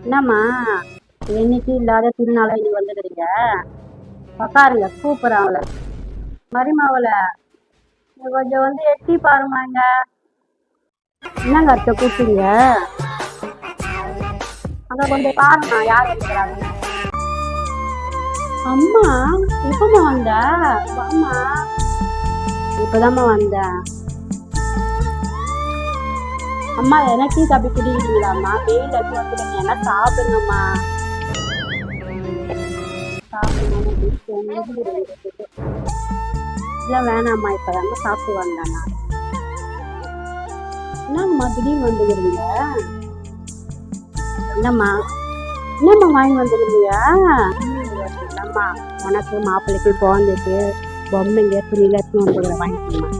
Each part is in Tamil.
என்னம்மா என்னைக்கு இல்லாத திருநாளை நீ வந்துடுறீங்க? உக்காருங்க, கூப்பிட்றேன் அவளை. மருமவள கொஞ்சம் வந்து எட்டி பாருமாங்க. என்னங்க அத்தை கூப்பிட்டீங்க? அங்க கொஞ்சம் பாருமா யார் இருக்கிறாங்க. அம்மா எப்பமா வந்த? அம்மா இப்பதாம்மா வந்தேன். அம்மா எனக்கு தப்பி குடிக்கிறீங்களாம்மா? வெயில் அடி வந்துடுங்க, என்ன சாப்பிடுங்கம்மா. இல்லை வேணாம்மா, இப்பதாம்மா சாப்பிட்டு வந்தேன். என்னங்கம்மா திடீர்னு வந்துக்கிறீங்க? என்னம்மா என்னம்மா வாங்கி வந்துருந்தீங்க? இல்லம்மா, உனக்கு மாப்பிள்ளைக்கு குழந்தைக்கு பொம்மைங்க துணியில எடுத்துன்னு வாங்கிக்கோமா.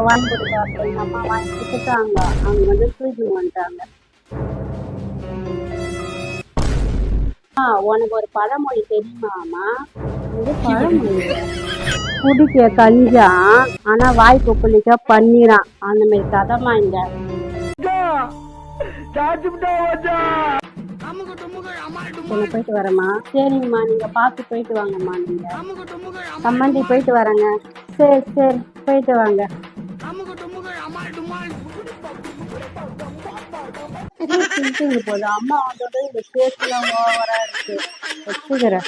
வாங்கி கொடுக்க அப்படிங்கம்மா வாங்கி கொடுத்துட்டாங்க. அவங்க வந்து தூக்கி வந்துட்டாங்க. உனக்கு ஒரு பழமொழி தெரியுமாமா? இது பழமொழி. குடிக்க கஞ்சா ஆனா வாய் கொப்பளிக்க பண்ணிறான், அந்த மாதிரி கதைமா இங்க. போயிட்டு வரேம்மா. சரிங்கம்மா, நீங்க பார்த்து போயிட்டு வாங்கம்மா. நீங்க சம்மந்தி போயிட்டு வரேங்க. சரி சரி, போயிட்டு வாங்க. போதும் அம்மா வந்தோட இந்த கேஸ்லாம் ஓவரா இருக்கு. வச்சுக்கிறேன்.